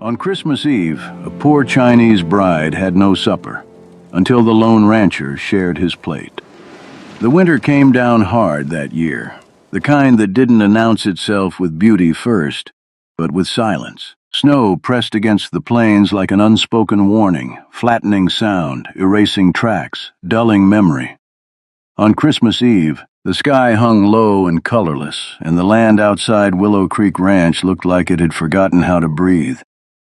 On Christmas Eve, a poor Chinese bride had no supper, until the lone rancher shared his plate. The winter came down hard that year, the kind that didn't announce itself with beauty first, but with silence. Snow pressed against the plains like an unspoken warning, flattening sound, erasing tracks, dulling memory. On Christmas Eve, the sky hung low and colorless, and the land outside Willow Creek Ranch looked like it had forgotten how to breathe.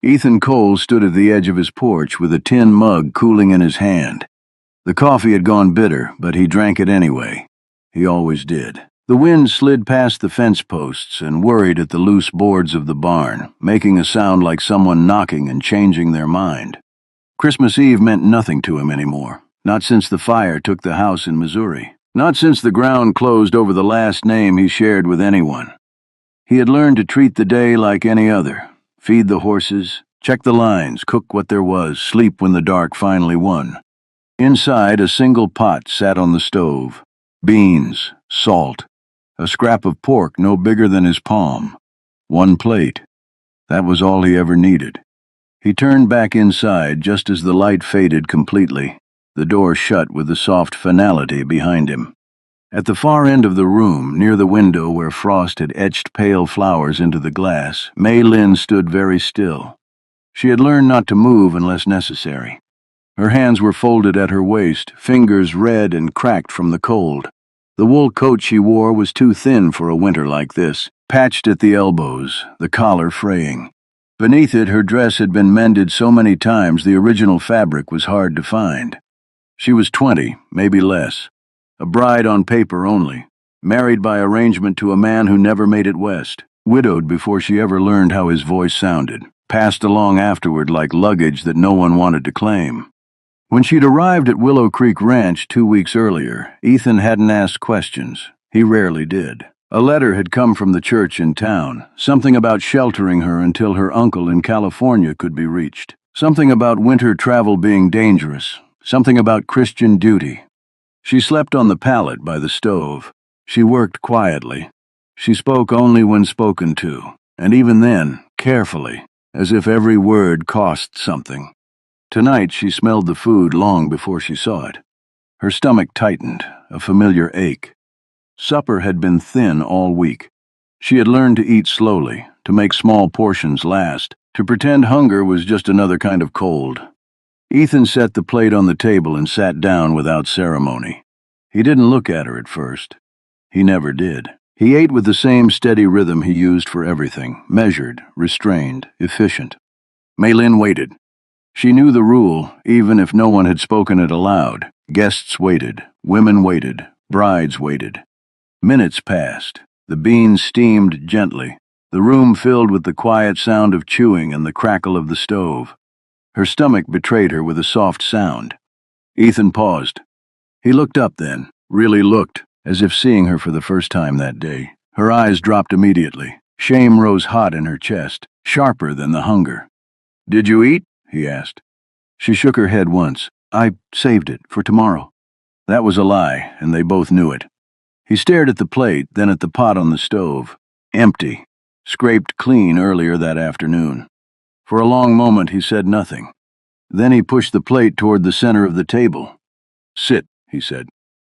Ethan Cole stood at the edge of his porch with a tin mug cooling in his hand. The coffee had gone bitter, but he drank it anyway. He always did. The wind slid past the fence posts and worried at the loose boards of the barn, making a sound like someone knocking and changing their mind. Christmas Eve meant nothing to him anymore, not since the fire took the house in Missouri, not since the ground closed over the last name he shared with anyone. He had learned to treat the day like any other. Feed the horses, check the lines, cook what there was, sleep when the dark finally won. Inside, a single pot sat on the stove. Beans, salt, a scrap of pork no bigger than his palm. One plate. That was all he ever needed. He turned back inside just as the light faded completely, the door shut with a soft finality behind him. At the far end of the room, near the window where frost had etched pale flowers into the glass, Mei Lin stood very still. She had learned not to move unless necessary. Her hands were folded at her waist, fingers red and cracked from the cold. The wool coat she wore was too thin for a winter like this, patched at the elbows, the collar fraying. Beneath it, her dress had been mended so many times the original fabric was hard to find. She was 20, maybe less. A bride on paper only, married by arrangement to a man who never made it west, widowed before she ever learned how his voice sounded, passed along afterward like luggage that no one wanted to claim. When she'd arrived at Willow Creek Ranch 2 weeks earlier, Ethan hadn't asked questions. He rarely did. A letter had come from the church in town, something about sheltering her until her uncle in California could be reached, something about winter travel being dangerous, something about Christian duty. She slept on the pallet by the stove. She worked quietly. She spoke only when spoken to, and even then, carefully, as if every word cost something. Tonight she smelled the food long before she saw it. Her stomach tightened, a familiar ache. Supper had been thin all week. She had learned to eat slowly, to make small portions last, to pretend hunger was just another kind of cold. Ethan set the plate on the table and sat down without ceremony. He didn't look at her at first. He never did. He ate with the same steady rhythm he used for everything, measured, restrained, efficient. Mei Lin waited. She knew the rule, even if no one had spoken it aloud. Guests waited, women waited, brides waited. Minutes passed. The beans steamed gently, the room filled with the quiet sound of chewing and the crackle of the stove. Her stomach betrayed her with a soft sound. Ethan paused. He looked up then, really looked, as if seeing her for the first time that day. Her eyes dropped immediately. Shame rose hot in her chest, sharper than the hunger. "Did you eat?" he asked. She shook her head once. "I saved it for tomorrow." That was a lie, and they both knew it. He stared at the plate, then at the pot on the stove. Empty. Scraped clean earlier that afternoon. For a long moment he said nothing. Then he pushed the plate toward the center of the table. "Sit," he said.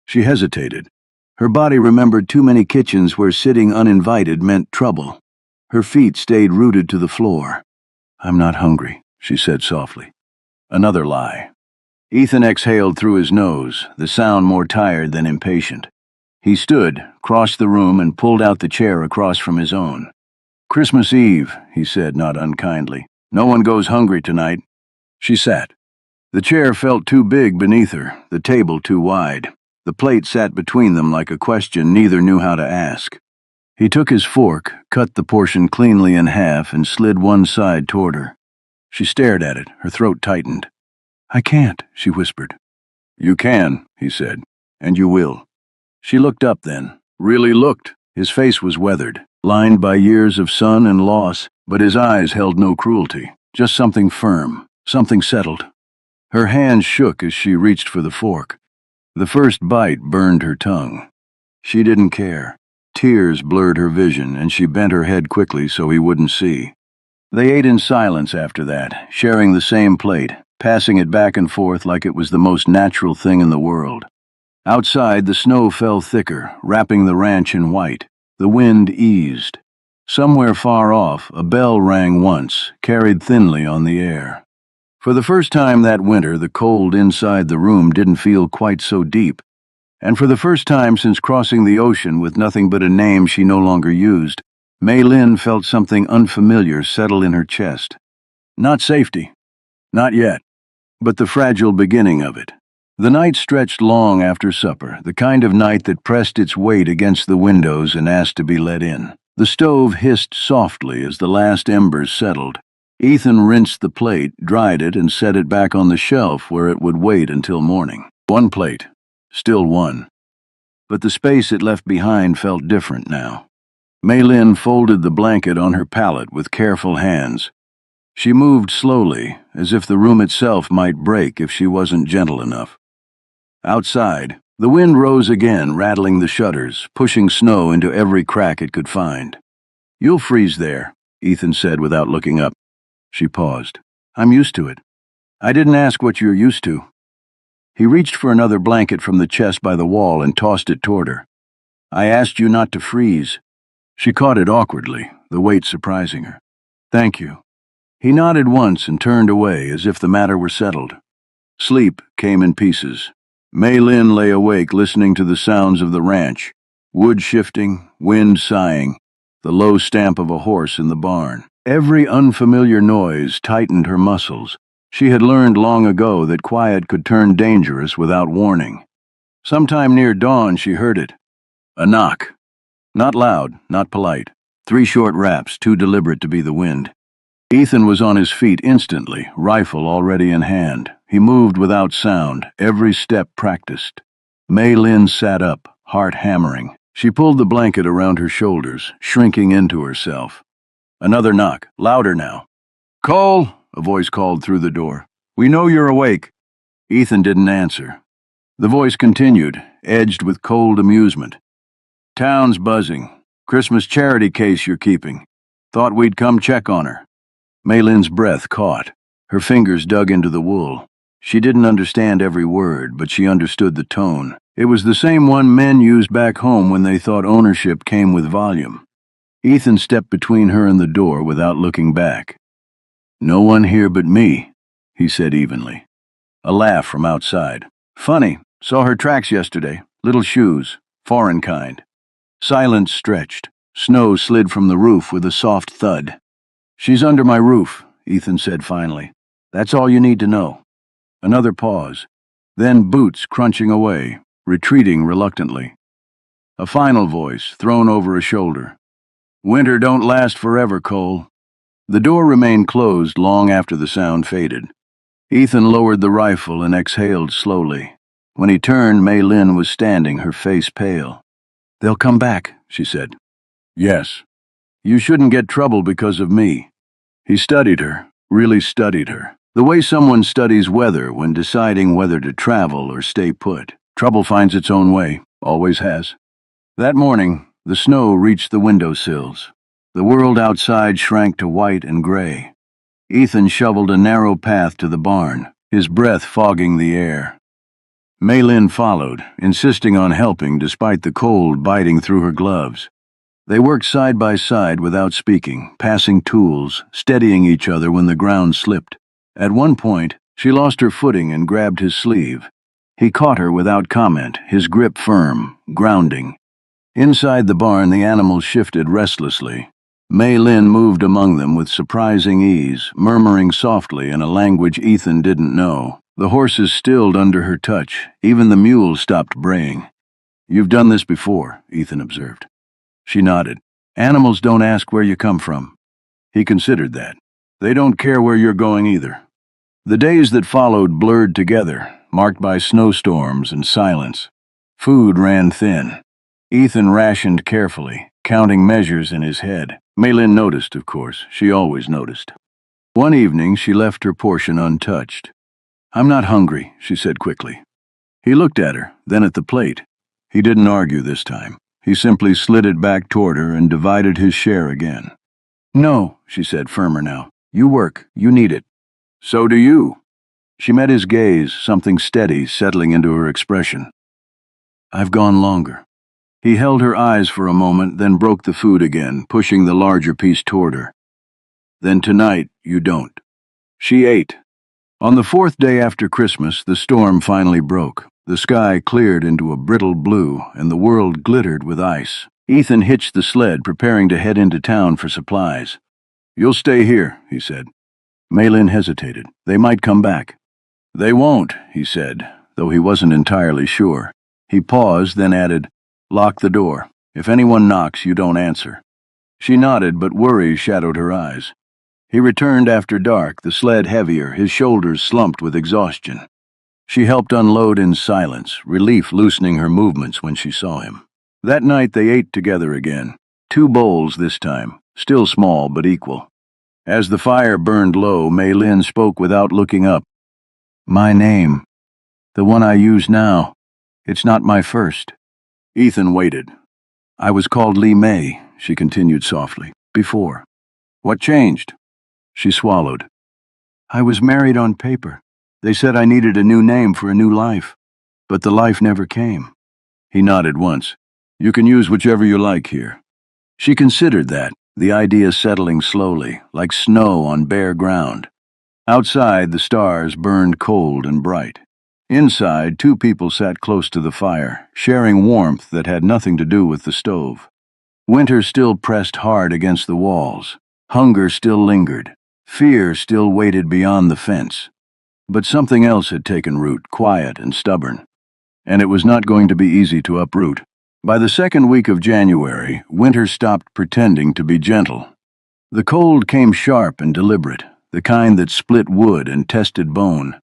She hesitated. Her body remembered too many kitchens where sitting uninvited meant trouble. Her feet stayed rooted to the floor. "I'm not hungry," she said softly. Another lie. Ethan exhaled through his nose, the sound more tired than impatient. He stood, crossed the room, and pulled out the chair across from his own. "Christmas Eve," he said, not unkindly. "No one goes hungry tonight." She sat. The chair felt too big beneath her, the table too wide. The plate sat between them like a question neither knew how to ask. He took his fork, cut the portion cleanly in half, and slid one side toward her. She stared at it, her throat tightened. "I can't," she whispered. "You can," he said, "and you will." She looked up then, really looked. His face was weathered, lined by years of sun and loss, but his eyes held no cruelty, just something firm, something settled. Her hands shook as she reached for the fork. The first bite burned her tongue. She didn't care. Tears blurred her vision, and she bent her head quickly so he wouldn't see. They ate in silence after that, sharing the same plate, passing it back and forth like it was the most natural thing in the world. Outside, the snow fell thicker, wrapping the ranch in white. The wind eased. Somewhere far off, a bell rang once, carried thinly on the air. For the first time that winter, the cold inside the room didn't feel quite so deep. And for the first time since crossing the ocean with nothing but a name she no longer used, Mei Lin felt something unfamiliar settle in her chest. Not safety. Not yet. But the fragile beginning of it. The night stretched long after supper, the kind of night that pressed its weight against the windows and asked to be let in. The stove hissed softly as the last embers settled. Ethan rinsed the plate, dried it, and set it back on the shelf where it would wait until morning. One plate. Still one. But the space it left behind felt different now. Mei Lin folded the blanket on her pallet with careful hands. She moved slowly, as if the room itself might break if she wasn't gentle enough. Outside, the wind rose again, rattling the shutters, pushing snow into every crack it could find. "You'll freeze there," Ethan said without looking up. She paused. "I'm used to it." "I didn't ask what you're used to." He reached for another blanket from the chest by the wall and tossed it toward her. "I asked you not to freeze." She caught it awkwardly, the weight surprising her. "Thank you." He nodded once and turned away as if the matter were settled. Sleep came in pieces. Mei Lin lay awake listening to the sounds of the ranch, wood shifting, wind sighing, the low stamp of a horse in the barn. Every unfamiliar noise tightened her muscles. She had learned long ago that quiet could turn dangerous without warning. Sometime near dawn she heard it. A knock. Not loud, not polite. 3 short raps, too deliberate to be the wind. Ethan was on his feet instantly, rifle already in hand. He moved without sound, every step practiced. Mei Lin sat up, heart hammering. She pulled the blanket around her shoulders, shrinking into herself. Another knock, louder now. "Cole," a voice called through the door. "We know you're awake." Ethan didn't answer. The voice continued, edged with cold amusement. "Town's buzzing. Christmas charity case you're keeping. Thought we'd come check on her." Mei Lin's breath caught. Her fingers dug into the wool. She didn't understand every word, but she understood the tone. It was the same one men used back home when they thought ownership came with volume. Ethan stepped between her and the door without looking back. "No one here but me," he said evenly. A laugh from outside. "Funny, saw her tracks yesterday. Little shoes, foreign kind." Silence stretched. Snow slid from the roof with a soft thud. "She's under my roof," Ethan said finally. "That's all you need to know." Another pause. Then boots crunching away, retreating reluctantly. A final voice, thrown over a shoulder. "Winter don't last forever, Cole." The door remained closed long after the sound faded. Ethan lowered the rifle and exhaled slowly. When he turned, Mei Lin was standing, her face pale. "They'll come back," she said. "Yes. You shouldn't get trouble because of me." He studied her, really studied her. The way someone studies weather when deciding whether to travel or stay put. Trouble finds its own way, always has. That morning, the snow reached the windowsills. The world outside shrank to white and gray. Ethan shoveled a narrow path to the barn, his breath fogging the air. Mei Lin followed, insisting on helping despite the cold biting through her gloves. They worked side by side without speaking, passing tools, steadying each other when the ground slipped. At one point, she lost her footing and grabbed his sleeve. He caught her without comment, his grip firm, grounding. Inside the barn, the animals shifted restlessly. Mei Lin moved among them with surprising ease, murmuring softly in a language Ethan didn't know. The horses stilled under her touch. Even the mules stopped braying. "You've done this before," Ethan observed. She nodded. "Animals don't ask where you come from." He considered that. "They don't care where you're going either." The days that followed blurred together, marked by snowstorms and silence. Food ran thin. Ethan rationed carefully, counting measures in his head. Mei Lin noticed, of course. She always noticed. One evening, she left her portion untouched. "I'm not hungry," she said quickly. He looked at her, then at the plate. He didn't argue this time. He simply slid it back toward her and divided his share again. No, she said, firmer now. You work. You need it. So do you. She met his gaze, something steady settling into her expression. I've gone longer. He held her eyes for a moment, then broke the food again, pushing the larger piece toward her. Then tonight, you don't. She ate. On the fourth day after Christmas, the storm finally broke. The sky cleared into a brittle blue, and the world glittered with ice. Ethan hitched the sled, preparing to head into town for supplies. You'll stay here, he said. Maylin hesitated. They might come back. They won't, he said, though he wasn't entirely sure. He paused, then added, Lock the door. If anyone knocks, you don't answer. She nodded, but worry shadowed her eyes. He returned after dark, the sled heavier, his shoulders slumped with exhaustion. She helped unload in silence, relief loosening her movements when she saw him. That night they ate together again. 2 bowls this time, still small but equal. As the fire burned low, Maylin spoke without looking up. My name. The one I use now. It's not my first. Ethan waited. I was called Lee May, she continued softly, before. What changed? She swallowed. I was married on paper. They said I needed a new name for a new life, but the life never came. He nodded once. You can use whichever you like here. She considered that, the idea settling slowly, like snow on bare ground. Outside, the stars burned cold and bright. Inside, 2 people sat close to the fire, sharing warmth that had nothing to do with the stove. Winter still pressed hard against the walls. Hunger still lingered. Fear still waited beyond the fence. But something else had taken root, quiet and stubborn. And it was not going to be easy to uproot. By the second week of January, winter stopped pretending to be gentle. The cold came sharp and deliberate, the kind that split wood and tested bone.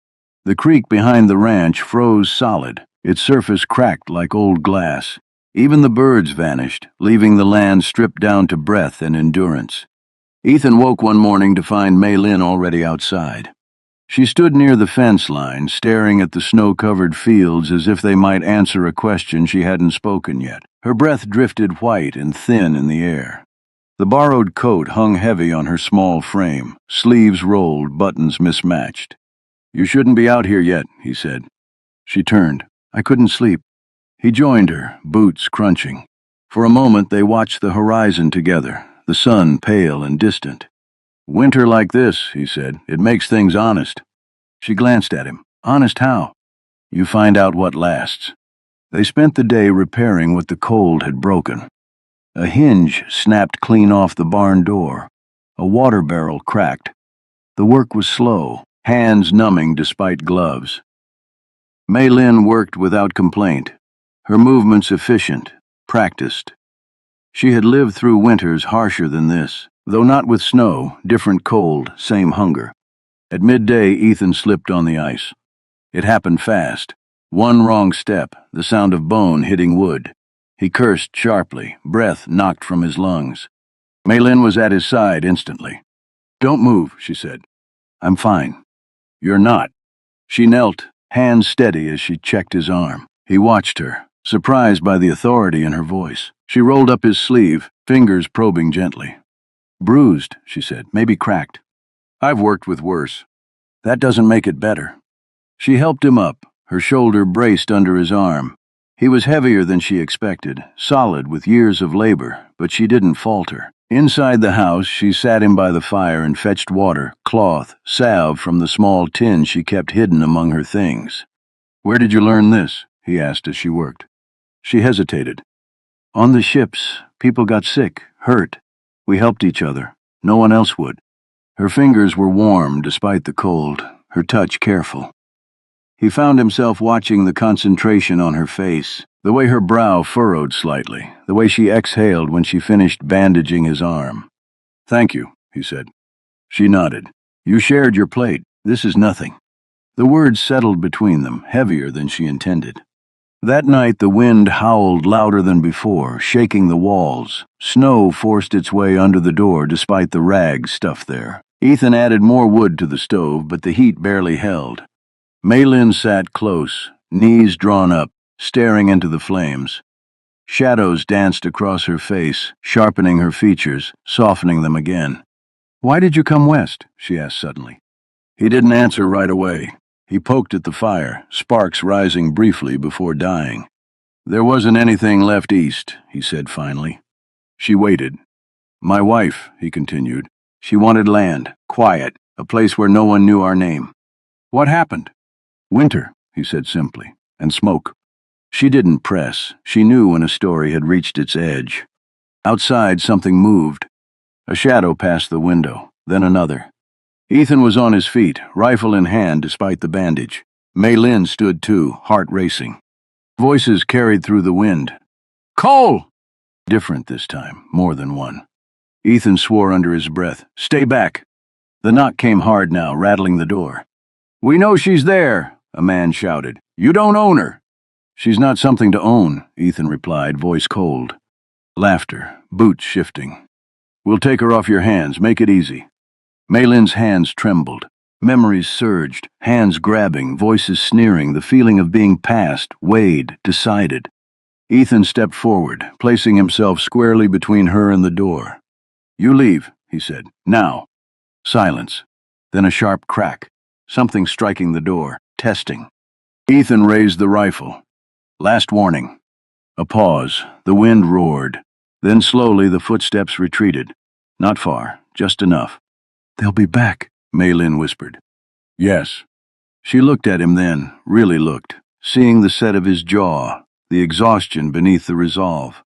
The creek behind the ranch froze solid, its surface cracked like old glass. Even the birds vanished, leaving the land stripped down to breath and endurance. Ethan woke one morning to find Maylin already outside. She stood near the fence line, staring at the snow-covered fields as if they might answer a question she hadn't spoken yet. Her breath drifted white and thin in the air. The borrowed coat hung heavy on her small frame, sleeves rolled, buttons mismatched. You shouldn't be out here yet, he said. She turned. I couldn't sleep. He joined her, boots crunching. For a moment they watched the horizon together, the sun pale and distant. Winter like this, he said, it makes things honest. She glanced at him. Honest how? You find out what lasts. They spent the day repairing what the cold had broken. A hinge snapped clean off the barn door. A water barrel cracked. The work was slow, hands numbing despite gloves. Maylin worked without complaint, her movements efficient, practiced. She had lived through winters harsher than this, though not with snow, different cold, same hunger. At midday, Ethan slipped on the ice. It happened fast. One wrong step, the sound of bone hitting wood. He cursed sharply, breath knocked from his lungs. Maylin was at his side instantly. Don't move, she said. I'm fine. You're not. She knelt, hands steady as she checked his arm. He watched her, surprised by the authority in her voice. She rolled up his sleeve, fingers probing gently. Bruised, she said, maybe cracked. I've worked with worse. That doesn't make it better. She helped him up, her shoulder braced under his arm. He was heavier than she expected, solid with years of labor, but she didn't falter. Inside the house, she sat him by the fire and fetched water, cloth, salve from the small tin she kept hidden among her things. Where did you learn this? He asked as she worked. She hesitated. On the ships, people got sick, hurt. We helped each other. No one else would. Her fingers were warm despite the cold, her touch careful. He found himself watching the concentration on her face, the way her brow furrowed slightly, the way she exhaled when she finished bandaging his arm. Thank you, he said. She nodded. You shared your plate. This is nothing. The words settled between them, heavier than she intended. That night the wind howled louder than before, shaking the walls. Snow forced its way under the door despite the rags stuffed there. Ethan added more wood to the stove, but the heat barely held. Maylin sat close, knees drawn up, staring into the flames. Shadows danced across her face, sharpening her features, softening them again. "Why did you come west?" she asked suddenly. He didn't answer right away. He poked at the fire, sparks rising briefly before dying. "There wasn't anything left east," he said finally. She waited. "My wife," he continued. "She wanted land, quiet, a place where no one knew our name." "What happened?" "Winter," he said simply, "and smoke." She didn't press. She knew when a story had reached its edge. Outside, something moved. A shadow passed the window, then another. Ethan was on his feet, rifle in hand despite the bandage. Mei Lin stood too, heart racing. Voices carried through the wind. "Cole!" Different this time, more than one. Ethan swore under his breath, "Stay back." The knock came hard now, rattling the door. "We know she's there," a man shouted. "You don't own her." "She's not something to own," Ethan replied, voice cold. Laughter, boots shifting. "We'll take her off your hands, make it easy." Mei Lin's hands trembled. Memories surged, hands grabbing, voices sneering, the feeling of being passed, weighed, decided. Ethan stepped forward, placing himself squarely between her and the door. "You leave," he said. "Now." Silence. Then a sharp crack. Something striking the door, testing. Ethan raised the rifle. "Last warning." A pause. The wind roared. Then slowly the footsteps retreated. Not far, just enough. "They'll be back," Mei Lin whispered. "Yes." She looked at him then, really looked, seeing the set of his jaw, the exhaustion beneath the resolve.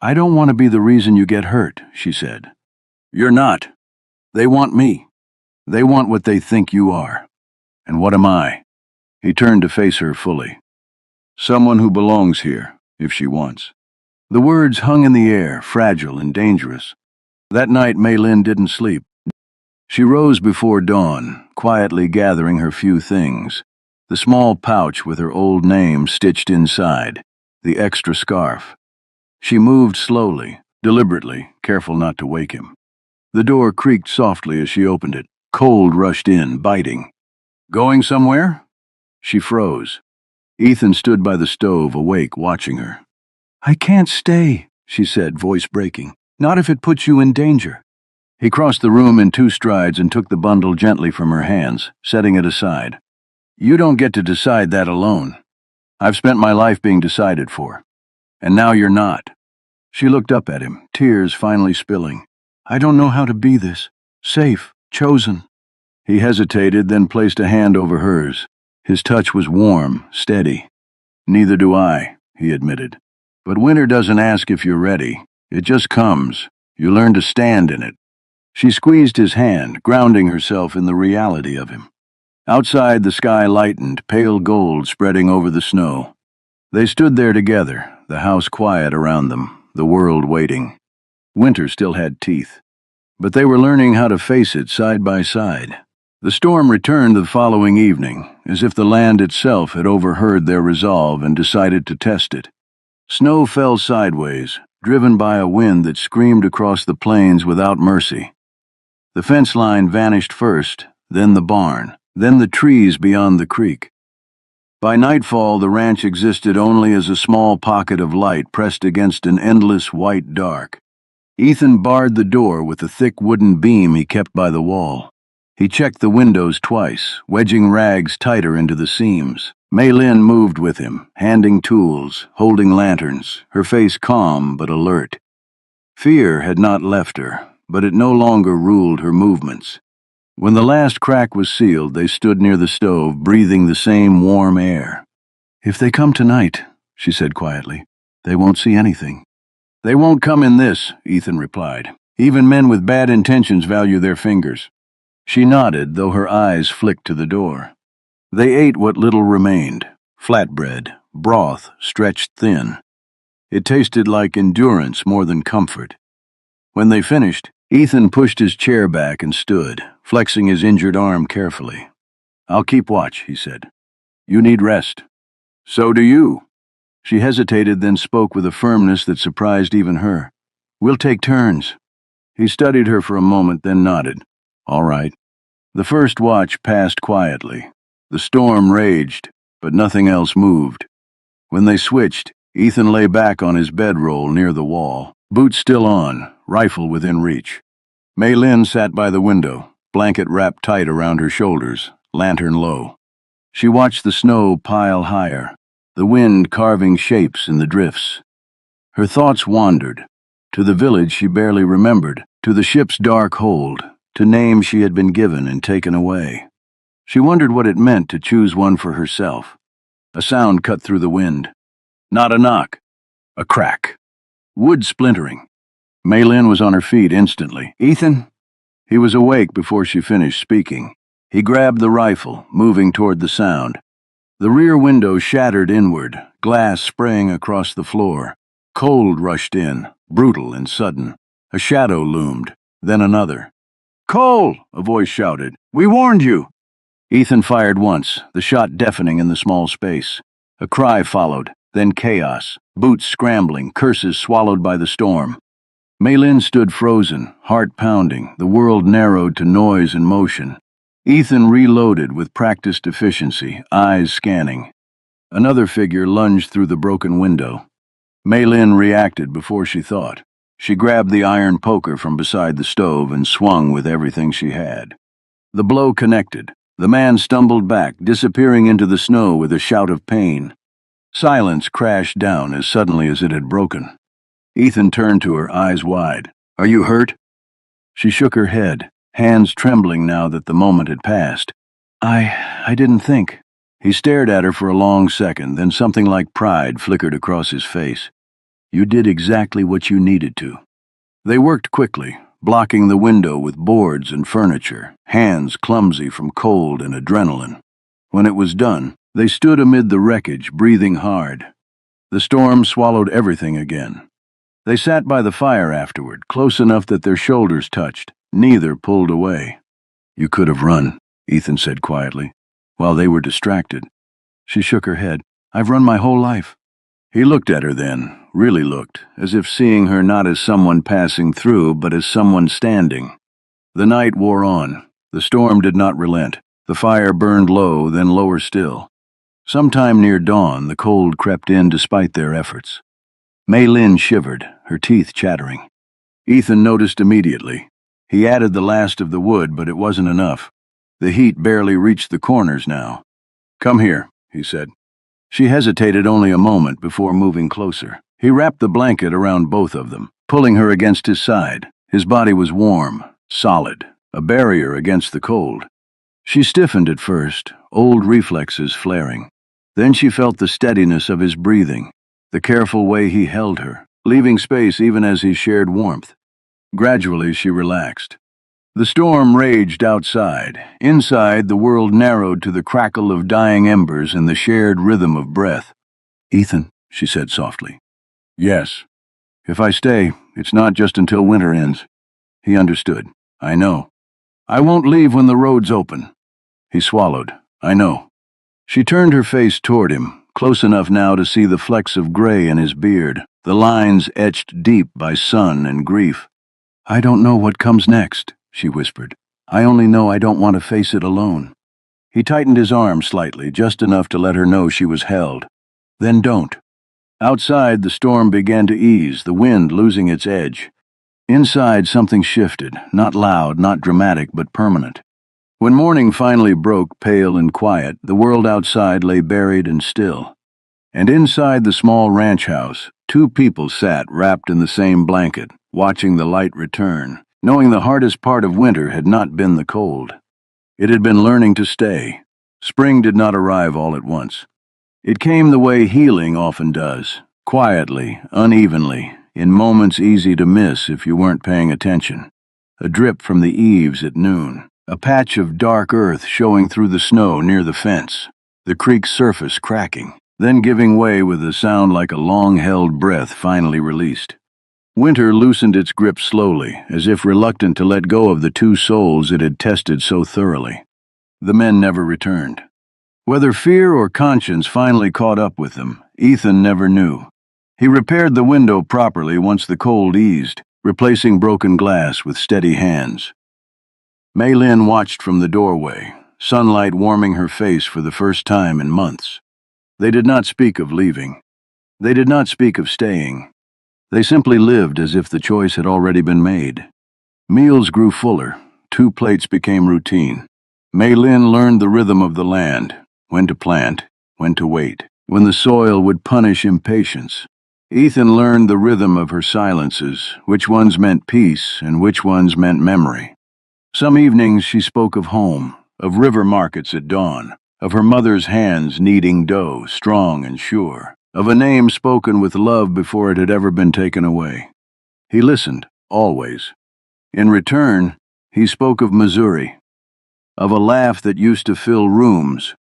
"I don't want to be the reason you get hurt," she said. "You're not. They want me. They want what they think you are. And what am I?" He turned to face her fully. "Someone who belongs here, if she wants." The words hung in the air, fragile and dangerous. That night Mei Lin didn't sleep. She rose before dawn, quietly gathering her few things. The small pouch with her old name stitched inside, the extra scarf. She moved slowly, deliberately, careful not to wake him. The door creaked softly as she opened it. Cold rushed in, biting. "Going somewhere?" She froze. Ethan stood by the stove, awake, watching her. "I can't stay," she said, voice breaking. "Not if it puts you in danger." He crossed the room in 2 strides and took the bundle gently from her hands, setting it aside. "You don't get to decide that alone. I've spent my life being decided for. And now you're not." She looked up at him, tears finally spilling. "I don't know how to be this. Safe, chosen." He hesitated, then placed a hand over hers. His touch was warm, steady. "Neither do I," he admitted. "But winter doesn't ask if you're ready. It just comes. You learn to stand in it." She squeezed his hand, grounding herself in the reality of him. Outside, the sky lightened, pale gold spreading over the snow. They stood there together, the house quiet around them, the world waiting. Winter still had teeth, but they were learning how to face it side by side. The storm returned the following evening, as if the land itself had overheard their resolve and decided to test it. Snow fell sideways, driven by a wind that screamed across the plains without mercy. The fence line vanished first, then the barn, then the trees beyond the creek. By nightfall, the ranch existed only as a small pocket of light pressed against an endless white dark. Ethan barred the door with the thick wooden beam he kept by the wall. He checked the windows twice, wedging rags tighter into the seams. Mei Lin moved with him, handing tools, holding lanterns, her face calm but alert. Fear had not left her, but it no longer ruled her movements. When the last crack was sealed, they stood near the stove, breathing the same warm air. "If they come tonight," she said quietly, "they won't see anything." "They won't come in this," Ethan replied. "Even men with bad intentions value their fingers." She nodded, though her eyes flicked to the door. They ate what little remained, flatbread, broth stretched thin. It tasted like endurance more than comfort. When they finished, Ethan pushed his chair back and stood, flexing his injured arm carefully. "I'll keep watch," he said. "You need rest." "So do you." She hesitated, then spoke with a firmness that surprised even her. "We'll take turns." He studied her for a moment, then nodded. "All right." The first watch passed quietly. The storm raged, but nothing else moved. When they switched, Ethan lay back on his bedroll near the wall, boots still on, rifle within reach. Mei Lin sat by the window, blanket wrapped tight around her shoulders, lantern low. She watched the snow pile higher, the wind carving shapes in the drifts. Her thoughts wandered, to the village she barely remembered, to the ship's dark hold, to names she had been given and taken away. She wondered what it meant to choose one for herself. A sound cut through the wind. Not a knock. A crack. Wood splintering. Mei Lin was on her feet instantly. "Ethan?" He was awake before she finished speaking. He grabbed the rifle, moving toward the sound. The rear window shattered inward, glass spraying across the floor. Cold rushed in, brutal and sudden. A shadow loomed, then another. "Cole!" a voice shouted. "We warned you!" Ethan fired once, the shot deafening in the small space. A cry followed, then chaos, boots scrambling, curses swallowed by the storm. Mei Lin stood frozen, heart pounding, the world narrowed to noise and motion. Ethan reloaded with practiced efficiency, eyes scanning. Another figure lunged through the broken window. Mei Lin reacted before she thought. She grabbed the iron poker from beside the stove and swung with everything she had. The blow connected. The man stumbled back, disappearing into the snow with a shout of pain. Silence crashed down as suddenly as it had broken. Ethan turned to her, eyes wide. "Are you hurt?" She shook her head, hands trembling now that the moment had passed. I didn't think." He stared at her for a long second, then something like pride flickered across his face. "You did exactly what you needed to." They worked quickly, blocking the window with boards and furniture, hands clumsy from cold and adrenaline. When it was done, they stood amid the wreckage, breathing hard. The storm swallowed everything again. They sat by the fire afterward, close enough that their shoulders touched. Neither pulled away. "You could have run," Ethan said quietly, while they were distracted. She shook her head. "I've run my whole life." He looked at her then, really looked, as if seeing her not as someone passing through, but as someone standing. The night wore on. The storm did not relent. The fire burned low, then lower still. Sometime near dawn, the cold crept in despite their efforts. Mei Lin shivered, her teeth chattering. Ethan noticed immediately. He added the last of the wood, but it wasn't enough. The heat barely reached the corners now. "Come here," he said. She hesitated only a moment before moving closer. He wrapped the blanket around both of them, pulling her against his side. His body was warm, solid, a barrier against the cold. She stiffened at first, old reflexes flaring. Then she felt the steadiness of his breathing, the careful way he held her, leaving space even as he shared warmth. Gradually she relaxed. The storm raged outside. Inside, the world narrowed to the crackle of dying embers and the shared rhythm of breath. "Ethan," she said softly. "Yes. If I stay, it's not just until winter ends." He understood. "I know. I won't leave when the road's open." He swallowed. "I know." She turned her face toward him, close enough now to see the flecks of gray in his beard, the lines etched deep by sun and grief. "I don't know what comes next," she whispered. "I only know I don't want to face it alone." He tightened his arm slightly, just enough to let her know she was held. "Then don't." Outside, the storm began to ease, the wind losing its edge. Inside, something shifted, not loud, not dramatic, but permanent. When morning finally broke, pale and quiet, the world outside lay buried and still. And inside the small ranch house, two people sat wrapped in the same blanket, watching the light return, knowing the hardest part of winter had not been the cold. It had been learning to stay. Spring did not arrive all at once. It came the way healing often does, quietly, unevenly, in moments easy to miss if you weren't paying attention. A drip from the eaves at noon, a patch of dark earth showing through the snow near the fence, the creek's surface cracking, then giving way with a sound like a long-held breath finally released. Winter loosened its grip slowly, as if reluctant to let go of the two souls it had tested so thoroughly. The men never returned. Whether fear or conscience finally caught up with them, Ethan never knew. He repaired the window properly once the cold eased, replacing broken glass with steady hands. Mei Lin watched from the doorway, sunlight warming her face for the first time in months. They did not speak of leaving. They did not speak of staying. They simply lived as if the choice had already been made. Meals grew fuller. 2 plates became routine. Mei Lin learned the rhythm of the land, when to plant, when to wait, when the soil would punish impatience. Ethan learned the rhythm of her silences, which ones meant peace and which ones meant memory. Some evenings she spoke of home, of river markets at dawn, of her mother's hands kneading dough, strong and sure, of a name spoken with love before it had ever been taken away. He listened, always. In return, he spoke of Missouri, of a laugh that used to fill rooms,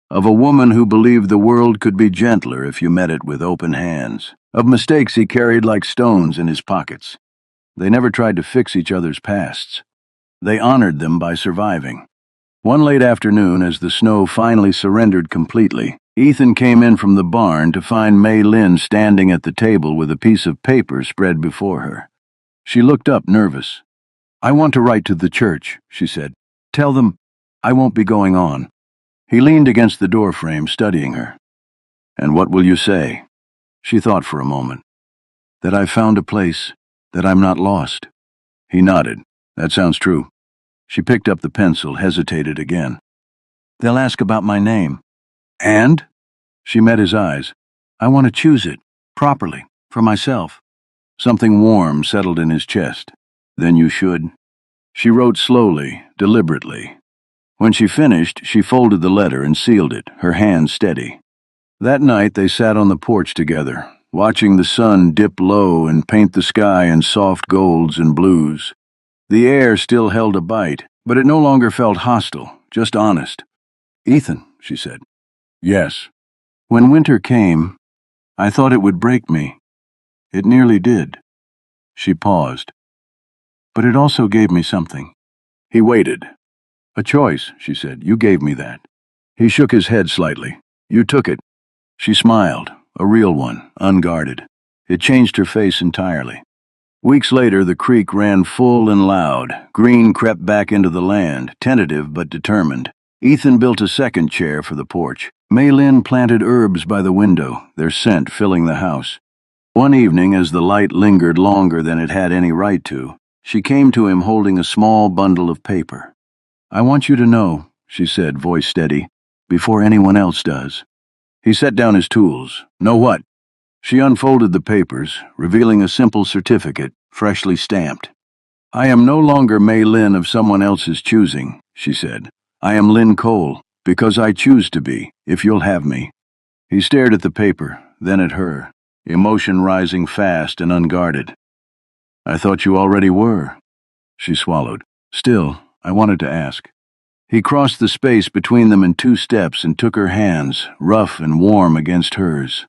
of a woman who believed the world could be gentler if you met it with open hands, of mistakes he carried like stones in his pockets. They never tried to fix each other's pasts. They honored them by surviving. One late afternoon, as the snow finally surrendered completely, Ethan came in from the barn to find Mei Lin standing at the table with a piece of paper spread before her. She looked up, nervous. "I want to write to the church," she said. "Tell them I won't be going on." He leaned against the doorframe, studying her. "And what will you say?" She thought for a moment. "That I've found a place, that I'm not lost." He nodded. "That sounds true." She picked up the pencil, hesitated again. "They'll ask about my name." "And?" She met his eyes. "I want to choose it, properly, for myself." Something warm settled in his chest. "Then you should." She wrote slowly, deliberately. When she finished, she folded the letter and sealed it, her hand steady. That night they sat on the porch together, watching the sun dip low and paint the sky in soft golds and blues. The air still held a bite, but it no longer felt hostile, just honest. "Ethan," she said. "Yes." "When winter came, I thought it would break me. It nearly did." She paused. "But it also gave me something." He waited. "A choice," she said. "You gave me that." He shook his head slightly. "You took it." She smiled, a real one, unguarded. It changed her face entirely. Weeks later, the creek ran full and loud. Green crept back into the land, tentative but determined. Ethan built a second chair for the porch. Mei Lin planted herbs by the window, their scent filling the house. One evening, as the light lingered longer than it had any right to, she came to him holding a small bundle of paper. "I want you to know," she said, voice steady, "before anyone else does." He set down his tools. "Know what?" She unfolded the papers, revealing a simple certificate, freshly stamped. "I am no longer Mei Lin of someone else's choosing," she said. "I am Lin Cole, because I choose to be, if you'll have me." He stared at the paper, then at her, emotion rising fast and unguarded. "I thought you already were." She swallowed. "Still, I wanted to ask." He crossed the space between them in 2 steps and took her hands, rough and warm against hers.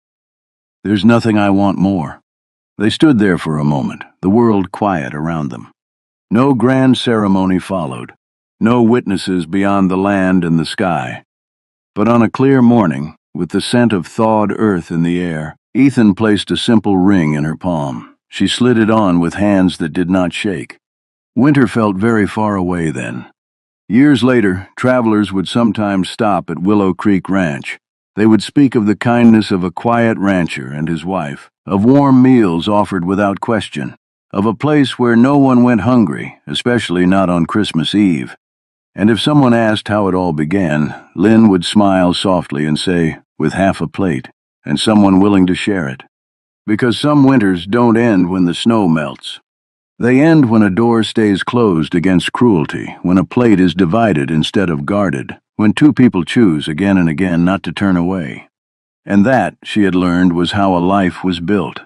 "There's nothing I want more." They stood there for a moment, the world quiet around them. No grand ceremony followed, no witnesses beyond the land and the sky. But on a clear morning, with the scent of thawed earth in the air, Ethan placed a simple ring in her palm. She slid it on with hands that did not shake. Winter felt very far away then. Years later, travelers would sometimes stop at Willow Creek Ranch. They would speak of the kindness of a quiet rancher and his wife, of warm meals offered without question, of a place where no one went hungry, especially not on Christmas Eve. And if someone asked how it all began, Lynn would smile softly and say, "With half a plate, and someone willing to share it." Because some winters don't end when the snow melts. They end when a door stays closed against cruelty, when a plate is divided instead of guarded, when 2 people choose again and again not to turn away. And that, she had learned, was how a life was built.